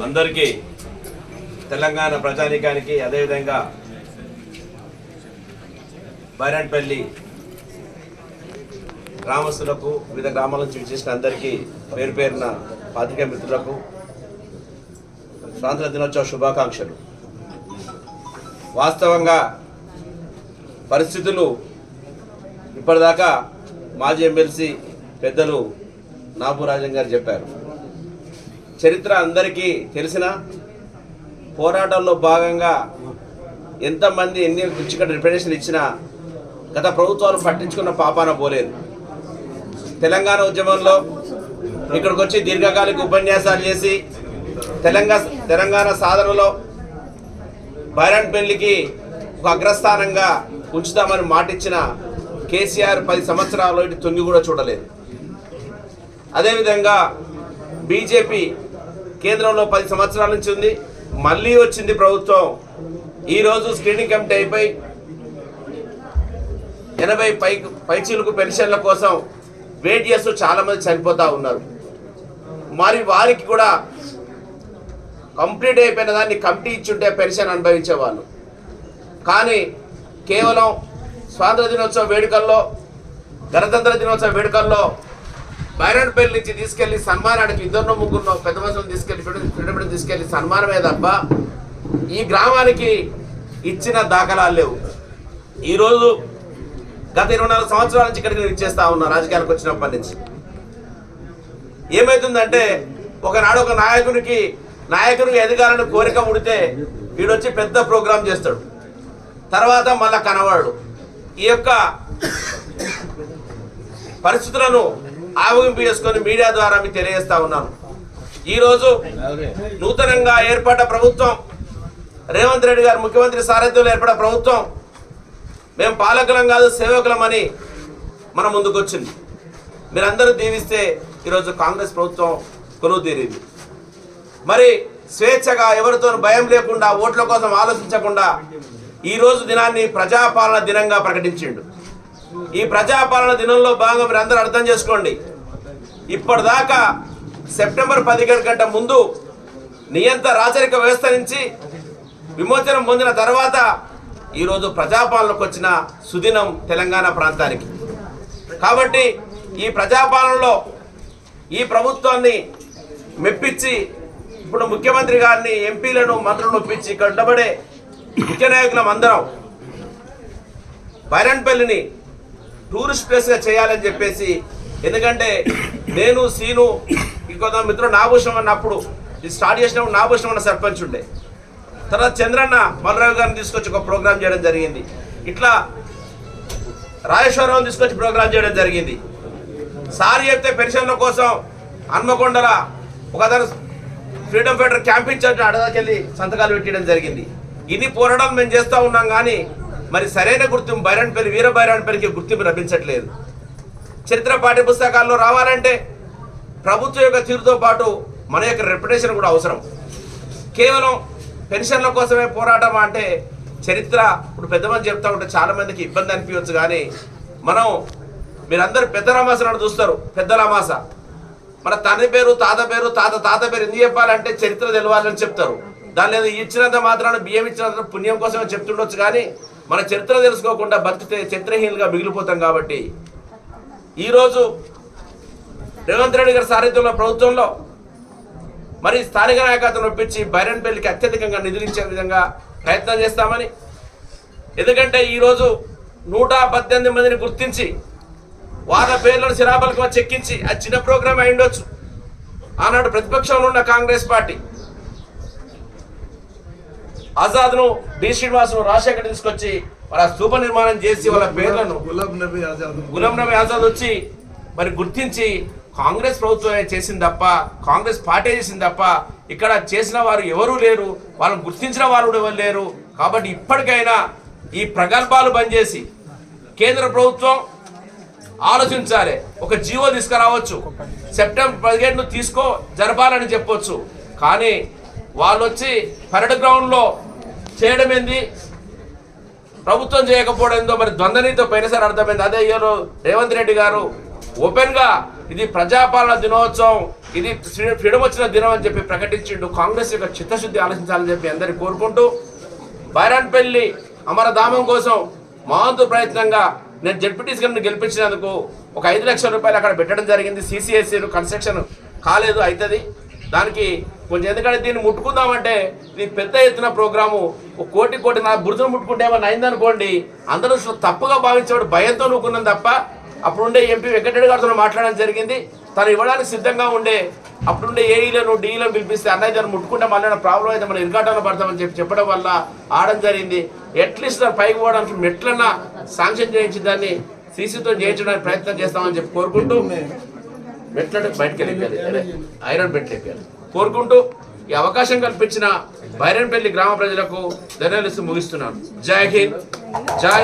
అందరికీ తెలంగాణ ప్రజానీకానికి అదేవిధంగా బైరాన్పల్లి గ్రామస్తులకు వివిధ గ్రామాల నుంచి విచ్చేసిన అందరికీ పేరు పేరున పాత్రికేయ మిత్రులకు స్వాతంత్ర దినోత్సవ శుభాకాంక్షలు. వాస్తవంగా పరిస్థితులు ఇప్పటిదాకా మాజీ ఎమ్మెల్సీ పెద్దలు నాబూరాజన్ గారు చెప్పారు. చరిత్ర అందరికీ తెలిసిన పోరాటంలో భాగంగా ఎంతమంది ఎన్ని రుచికట్ట రిప్రజెంటేషన్ ఇచ్చినా గత ప్రభుత్వాలు పట్టించుకున్న పాపాన పోలేదు. తెలంగాణ ఉద్యమంలో ఇక్కడికి వచ్చి దీర్ఘకాలిక ఉపన్యాసాలు చేసి తెలంగాణ సాధనలో బైరాన్పల్లికి ఒక అగ్రస్థానంగా ఉంచుతామని మాటిచ్చిన కేసీఆర్ 10 సంవత్సరాలు ఇటు తొంగి కూడా చూడలేదు. అదేవిధంగా బీజేపీ కేంద్రంలో 10 సంవత్సరాల నుంచి ఉంది, మళ్ళీ వచ్చింది ప్రభుత్వం. ఈరోజు స్క్రీనింగ్ కమిటీ అయిపోయి 80 పైచీలకు పెన్షన్ల కోసం వెయిట్ చేస్తూ చాలామంది చనిపోతూ ఉన్నారు. మరి వారికి కూడా కంప్లీట్ అయిపోయిన దాన్ని కమిటీ ఇచ్చుంటే పెన్షన్ అనుభవించేవాళ్ళు. కానీ కేవలం స్వాతంత్ర దినోత్సవ వేడుకల్లో, గణతంత్ర దినోత్సవ వేడుకల్లో బైరాన్పల్లి నుంచి తీసుకెళ్లి సన్మానానికి 2-3 పెద్ద మనుషులను తీసుకెళ్లి సన్మానమే తప్ప ఈ గ్రామానికి ఇచ్చిన దాఖలాలు లేవు. ఈరోజు గత 24 సంవత్సరాల నుంచి ఇక్కడికి నేను ఇచ్చేస్తా ఉన్నా. రాజకీయాలకు వచ్చినప్పటి నుంచి ఏమవుతుందంటే, ఒకనాడు ఒక నాయకునికి ఎదగాలని కోరిక ఉడితే వీడొచ్చి పెద్ద ప్రోగ్రాం చేస్తాడు, తర్వాత మళ్ళా కనవాడు. ఈ యొక్క పరిస్థితులను ఆవగింపు చేసుకొని మీడియా ద్వారా మీకు తెలియజేస్తా ఉన్నాను. ఈరోజు నూతనంగా ఏర్పడ్డ ప్రభుత్వం, రేవంత్ రెడ్డి గారు ముఖ్యమంత్రి సారథ్యంలో ఏర్పడ్డ ప్రభుత్వం, మేము పాలకులం కాదు సేవకులమని మన ముందుకు వచ్చింది. మీరందరూ దీవిస్తే ఈరోజు కాంగ్రెస్ ప్రభుత్వం కొలువు తీరింది. మరి స్వేచ్ఛగా ఎవరితో భయం లేకుండా ఓట్ల కోసం ఆలోచించకుండా ఈరోజు దినాన్ని ప్రజాపాలన దినంగా ప్రకటించిండు. ఈ ప్రజాపాలన దినంలో భాగంగా మీరు అందరూ అర్థం చేసుకోండి. ఇప్పటిదాకా సెప్టెంబర్ 15 గంట ముందు నియంత రాచరిక వ్యవస్థ నుంచి విమోచనం పొందిన తర్వాత ఈరోజు ప్రజాపాలనకు వచ్చిన సుదినం తెలంగాణ ప్రాంతానికి. కాబట్టి ఈ ప్రజాపాలనలో ఈ ప్రభుత్వాన్ని మెప్పించి ఇప్పుడు ముఖ్యమంత్రి గారిని, ఎంపీలను, మంత్రులను ఒప్పించి ఇక్కడ ఉండబడే ముఖ్య నాయకులం అందరం బైరాన్పల్లిని టూరిస్ట్ ప్లేస్గా చేయాలని చెప్పేసి, ఎందుకంటే నేను సీను ఇంకొక మిత్రుడు నాభూషణం అన్నప్పుడు ఇది స్టార్ట్ చేసినప్పుడు నాభూషణం అన్న సర్పంచ్ ఉండే, తర్వాత చంద్రన్న మల్రావు గారిని తీసుకొచ్చి ఒక ప్రోగ్రాం చేయడం జరిగింది. ఇట్లా రాజేశ్వరరావుని తీసుకొచ్చి ప్రోగ్రాం చేయడం జరిగింది. సార్ చెప్తే పెన్షన్ల కోసం హన్మకొండల ఒకదాని ఫ్రీడమ్ ఫైటర్ క్యాంప్ ఇచ్చి అడగకెళ్ళి సంతకాలు పెట్టడం జరిగింది. ఇది పోరాటం మేము చేస్తూ ఉన్నాం. కానీ మరి సరైన గుర్తింపు బైరాన్పల్లి, వీర బైరాన్పల్లికి గుర్తింపు లభించట్లేదు. చరిత్ర పాఠ్య పుస్తకాల్లో రావాలంటే ప్రభుత్వం యొక్క తీరుతో పాటు మన యొక్క రెప్యుటేషన్ కూడా అవసరం. కేవలం పెన్షన్ల కోసమే పోరాటం అంటే చరిత్ర ఇప్పుడు పెద్దమంది చెప్తా ఉంటే చాలామందికి ఇబ్బంది అనిపించవచ్చు. కానీ మీరందరూ పెద్ద రామాసనాన్ని చూస్తారు. పెద్ద రామాస మన తండ్రి పేరు, తాత పేరు, తాత పేరు ఎందుకు చెప్పాలంటే చరిత్ర తెలవాలని చెప్తారు. దాని లేదు ఇచ్చినంత మాత్రాన బియ్యం ఇచ్చినంత పుణ్యం కోసమే చెప్తుండొచ్చు. కానీ మన చరిత్ర తెలుసుకోకుండా బతికితే చరిత్రహీనులుగా మిగిలిపోతాం. కాబట్టి ఈరోజు రేవంత్ రెడ్డి గారి సారథ్యంలో ప్రభుత్వంలో మరి స్థానిక నాయకత్వం ఒప్పించి బైరాన్పల్లికి అత్యధికంగా నిధులు ఇచ్చే విధంగా ప్రయత్నం చేస్తామని, ఎందుకంటే ఈరోజు 118 మందిని గుర్తించి వాళ్ళ పేర్లను శిలాఫలకం చెక్కించి అది చిన్న ప్రోగ్రామ్ అయి ఉండొచ్చు. ఆనాడు ప్రతిపక్షంలో ఉన్న కాంగ్రెస్ పార్టీ ఆజాద్ను, బి శ్రీనివాసును, రాజశేఖర్ తీసుకొచ్చి వాళ్ళ స్తూప నిర్మాణం చేసి వాళ్ళ పేర్లను గులాం నబీ ఆజాద్ వచ్చి మరి గుర్తించి కాంగ్రెస్ ప్రభుత్వమే చేసింది తప్ప, కాంగ్రెస్ పార్టీ చేసింది తప్ప ఇక్కడ చేసిన వారు ఎవరూ లేరు, వాళ్ళని గుర్తించిన వారు ఎవరు లేరు. కాబట్టి ఇప్పటికైనా ఈ ప్రగల్భాలు బంద్ చేసి కేంద్ర ప్రభుత్వం ఆలోచించాలి. ఒక జీవో తీసుకురావచ్చు, సెప్టెంబర్ 17 జరపాలని చెప్పొచ్చు. కానీ వాళ్ళు వచ్చి పరేడ్ గ్రౌండ్లో చేయడం ఏంది, ప్రభుత్వం చేయకపోవడం ఏందో మరి ద్వంద్వనీతో పోయినసారి అర్థమైంది. అదే రేవంత్ రెడ్డి గారు ఓపెన్గా ఇది ప్రజాపాలన దినోత్సవం ఇది ఫ్రీడమ్ వచ్చిన దినం అని చెప్పి ప్రకటించిండు. కాంగ్రెస్ యొక్క చిత్తశుద్ధి ఆలోచించాలని చెప్పి అందరికీ కోరుకుంటూ, బైరాన్పల్లి అమరధామం కోసం మా వంతు ప్రయత్నంగా నేను జెడ్పీటీసీ గారిని గెలిపించినందుకు ఒక 5 లక్షల రూపాయలు అక్కడ పెట్టడం జరిగింది. CCSC కన్స్ట్రక్షన్ కాలేదు, అవుతుంది దానికి కొంచెం. ఎందుకంటే దీన్ని ముట్టుకుందామంటే ఇది పెద్ద ఎత్తున ప్రోగ్రాము, 1 కోటి నా బురదను ముట్టుకుంటే ఏమన్నా అయిందనుకోండి అందరూ తప్పుగా భావించేవాడు భయంతో నూకున్నాం తప్ప. అప్పుడుండే ఎంపీ వెంకటరెడ్డి గారితో మాట్లాడడం జరిగింది. తను ఇవ్వడానికి సిద్ధంగా ఉండే అప్పుడుండే ఏఈలను డీఈలను పిలిపిస్తే అన్నయ్య దాన్ని ముట్టుకుంటే మళ్ళీ ప్రాబ్లం అయితే మనం ఇరుకాటంలో పడతామని చెప్పడం వల్ల ఆడడం జరిగింది. అట్లీస్ట్ దాన్ని పైకి పోవడానికి మెట్లన్నా శాంక్షన్ చేయించి దాన్ని సీసీతో చేయించడానికి ప్రయత్నం చేస్తామని చెప్పి కోరుకుంటూ, మెట్ల బయటకు వెళ్ళిపోయారు, ఐరన్ పెట్టలేపారు కోరుకుంటూ ఈ అవకాశం కల్పించిన బైరాన్పల్లి గ్రామ ప్రజలకు ధన్యవాదాలు ముగిస్తున్నాను. జై హింద్, జై